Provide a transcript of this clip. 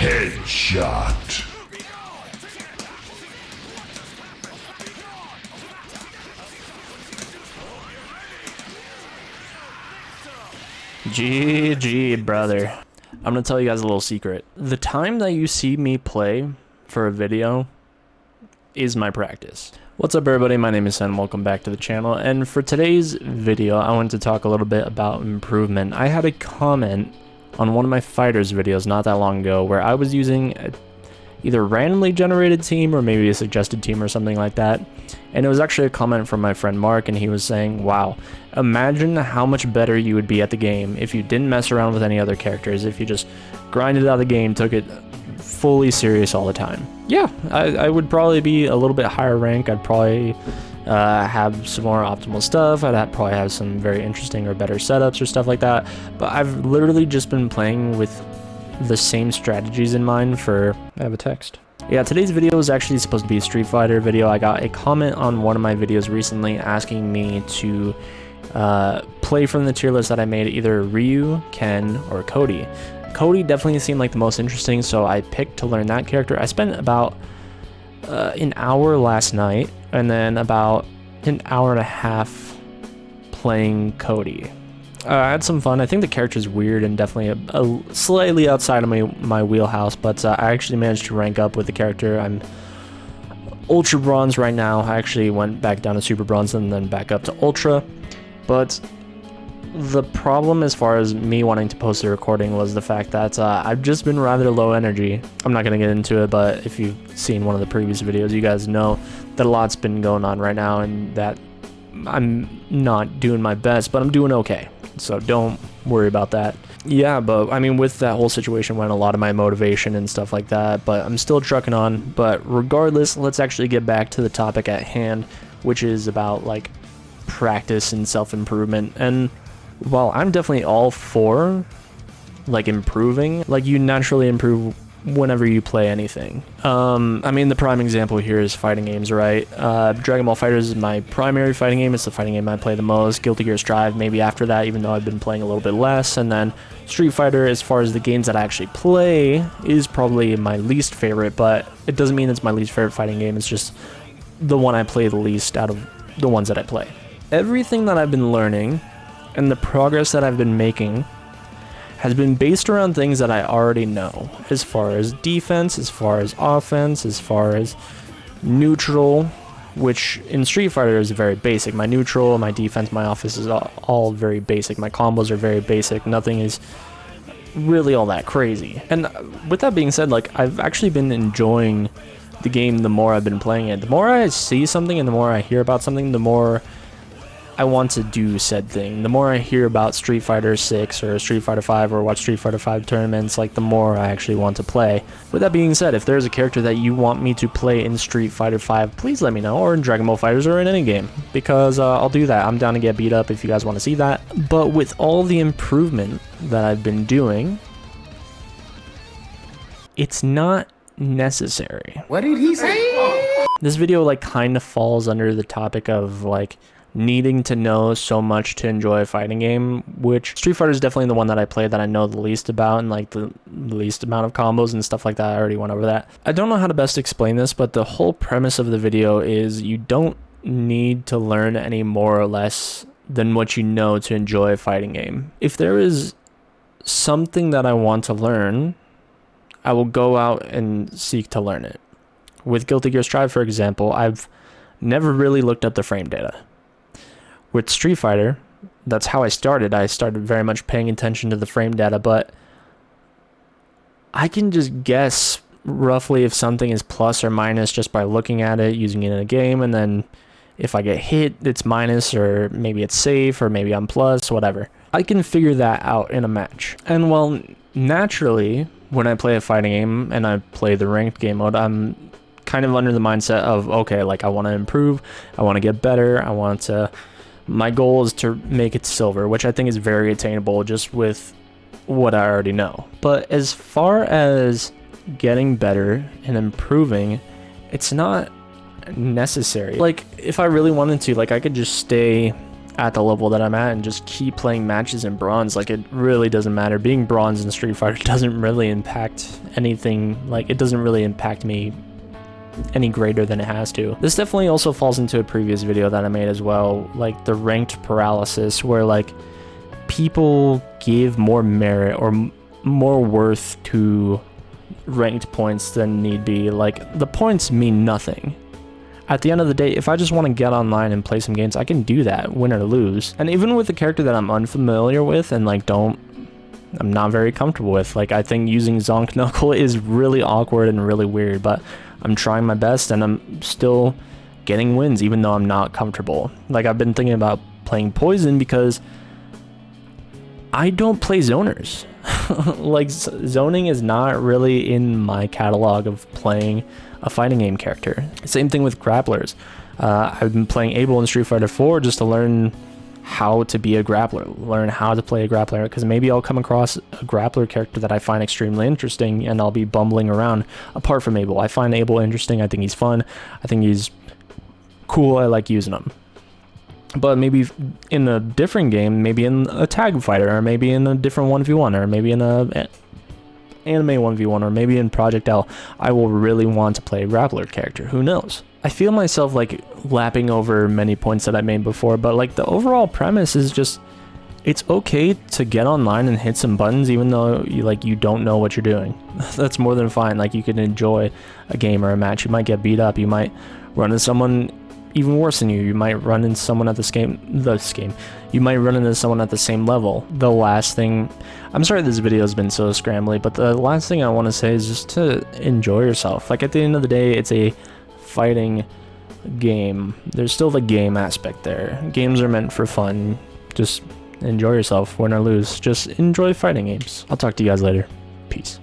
Headshot. GG, brother. I'm gonna tell you guys a little secret. The time that you see me play for a video is my practice. What's up, everybody? My name is Sen. Welcome back to the channel. And for today's video, I wanted to talk a little bit about improvement. I had a comment on one of my fighters videos not that long ago where I was using either randomly generated team or maybe a suggested team or something like that. And it was actually a comment from my friend Mark, and he was saying, wow, imagine how much better you would be at the game if you didn't mess around with any other characters, if you just grinded out the game, took it fully serious all the time. Yeah, I would probably be a little bit higher rank. I'd probably have some more optimal stuff. I'd probably have some very interesting or better setups or stuff like that. But I've literally just been playing with the same strategies in mind for... I have a text. Yeah, today's video is actually supposed to be a Street Fighter video. I got a comment on one of my videos recently asking me to play from the tier list that I made, either Ryu, Ken, or Cody. Cody definitely seemed like the most interesting, so I picked to learn that character. I spent about an hour last night, and then about an hour and a half playing Cody. I had some fun. I think the character's weird and definitely a slightly outside of my wheelhouse, but I actually managed to rank up with the character. I'm Ultra Bronze right now. I actually went back down to Super Bronze and then back up to Ultra. But the problem as far as me wanting to post a recording was the fact that I've just been rather low energy. I'm not going to get into it, but if you've seen one of the previous videos, you guys know that a lot's been going on right now and that I'm not doing my best, but I'm doing okay. So don't worry about that. Yeah, but I mean, with that whole situation went a lot of my motivation and stuff like that, but I'm still trucking on. But regardless, let's actually get back to the topic at hand, which is about like practice and self-improvement. And while I'm definitely all for like improving, like you naturally improve whenever you play anything. I mean, the prime example here is fighting games, right? Dragon Ball FighterZ is my primary fighting game. It's the fighting game I play the most. Guilty Gear Strive maybe after that, even though I've been playing a little bit less. And then Street Fighter, as far as the games that I actually play, is probably my least favorite, but it doesn't mean it's my least favorite fighting game. It's just the one I play the least out of the ones that I play. Everything that I've been learning and the progress that I've been making has been based around things that I already know, as far as defense, as far as offense, as far as neutral, which in Street Fighter is very basic. My neutral, my defense, my offense is all very basic. My combos are very basic. Nothing is really all that crazy. And with that being said, like, I've actually been enjoying the game the more I've been playing it. The more I see something and the more I hear about something, the more I want to do said thing. The more I hear about Street Fighter 6 or Street Fighter 5 or watch Street Fighter 5 tournaments, like, the more I actually want to play. With that being said, if there's a character that you want me to play in Street Fighter 5, please let me know, or in Dragon Ball FighterZ or in any game, because I'll do that. I'm down to get beat up if you guys want to see that. But with all the improvement that I've been doing, it's not necessary. What did he say? This video like kind of falls under the topic of like needing to know so much to enjoy a fighting game, which Street Fighter is definitely the one that I play that I know the least about, and like the least amount of combos and stuff like that. I already went over that. I don't know how to best explain this, but the whole premise of the video is you don't need to learn any more or less than what you know to enjoy a fighting game. If there is something that I want to learn, I will go out and seek to learn it. With Guilty Gear Strive, for example, I've never really looked up the frame data. With Street Fighter, that's how I started. I started very much paying attention to the frame data, but I can just guess roughly if something is plus or minus just by looking at it, using it in a game, and then if I get hit, it's minus, or maybe it's safe, or maybe I'm plus, whatever. I can figure that out in a match. And well, naturally, when I play a fighting game and I play the ranked game mode, I'm kind of under the mindset of, okay, like I want to improve, I want to get better, my goal is to make it silver, which I think is very attainable just with what I already know. But as far as getting better and improving, it's not necessary. Like, if I really wanted to, like, I could just stay at the level that I'm at and just keep playing matches in bronze. Like, it really doesn't matter. Being bronze in Street Fighter doesn't really impact anything. Like, it doesn't really impact me any greater than it has to. This definitely also falls into a previous video that I made as well, like the ranked paralysis, where like people give more merit or more worth to ranked points than need be. Like, the points mean nothing. At the end of the day, if I just want to get online and play some games, I can do that, win or lose. And even with a character that I'm unfamiliar with and like I'm not very comfortable with, like, I think using Zonk Knuckle is really awkward and really weird, but I'm trying my best and I'm still getting wins even though I'm not comfortable. Like, I've been thinking about playing Poison because I don't play zoners. Like, zoning is not really in my catalog of playing a fighting game character. Same thing with grapplers. I've been playing Abel in Street Fighter 4 just to learn how to be a grappler, learn how to play a grappler, because maybe I'll come across a grappler character that I find extremely interesting and I'll be bumbling around. Apart from Abel, I find Abel interesting. I think he's fun. I think he's cool. I like using him. But maybe in a different game, maybe in a tag fighter, or maybe in a different 1v1, or maybe in a anime 1v1, or maybe in Project L, I will really want to play a grappler character. Who knows? I feel myself like lapping over many points that I made before, but like the overall premise is just, it's okay to get online and hit some buttons even though you don't know what you're doing. That's more than fine. Like, you can enjoy a game or a match. You might get beat up. You might run into someone even worse than you. You might run into someone at you might run into someone at the same level. The last thing, I'm sorry this video has been so scrambly, but the last thing I want to say is just to enjoy yourself. Like, at the end of the day, it's a fighting game. There's still the game aspect there. Games are meant for fun. Just enjoy yourself, win or lose. Just enjoy fighting games. I'll talk to you guys later. Peace.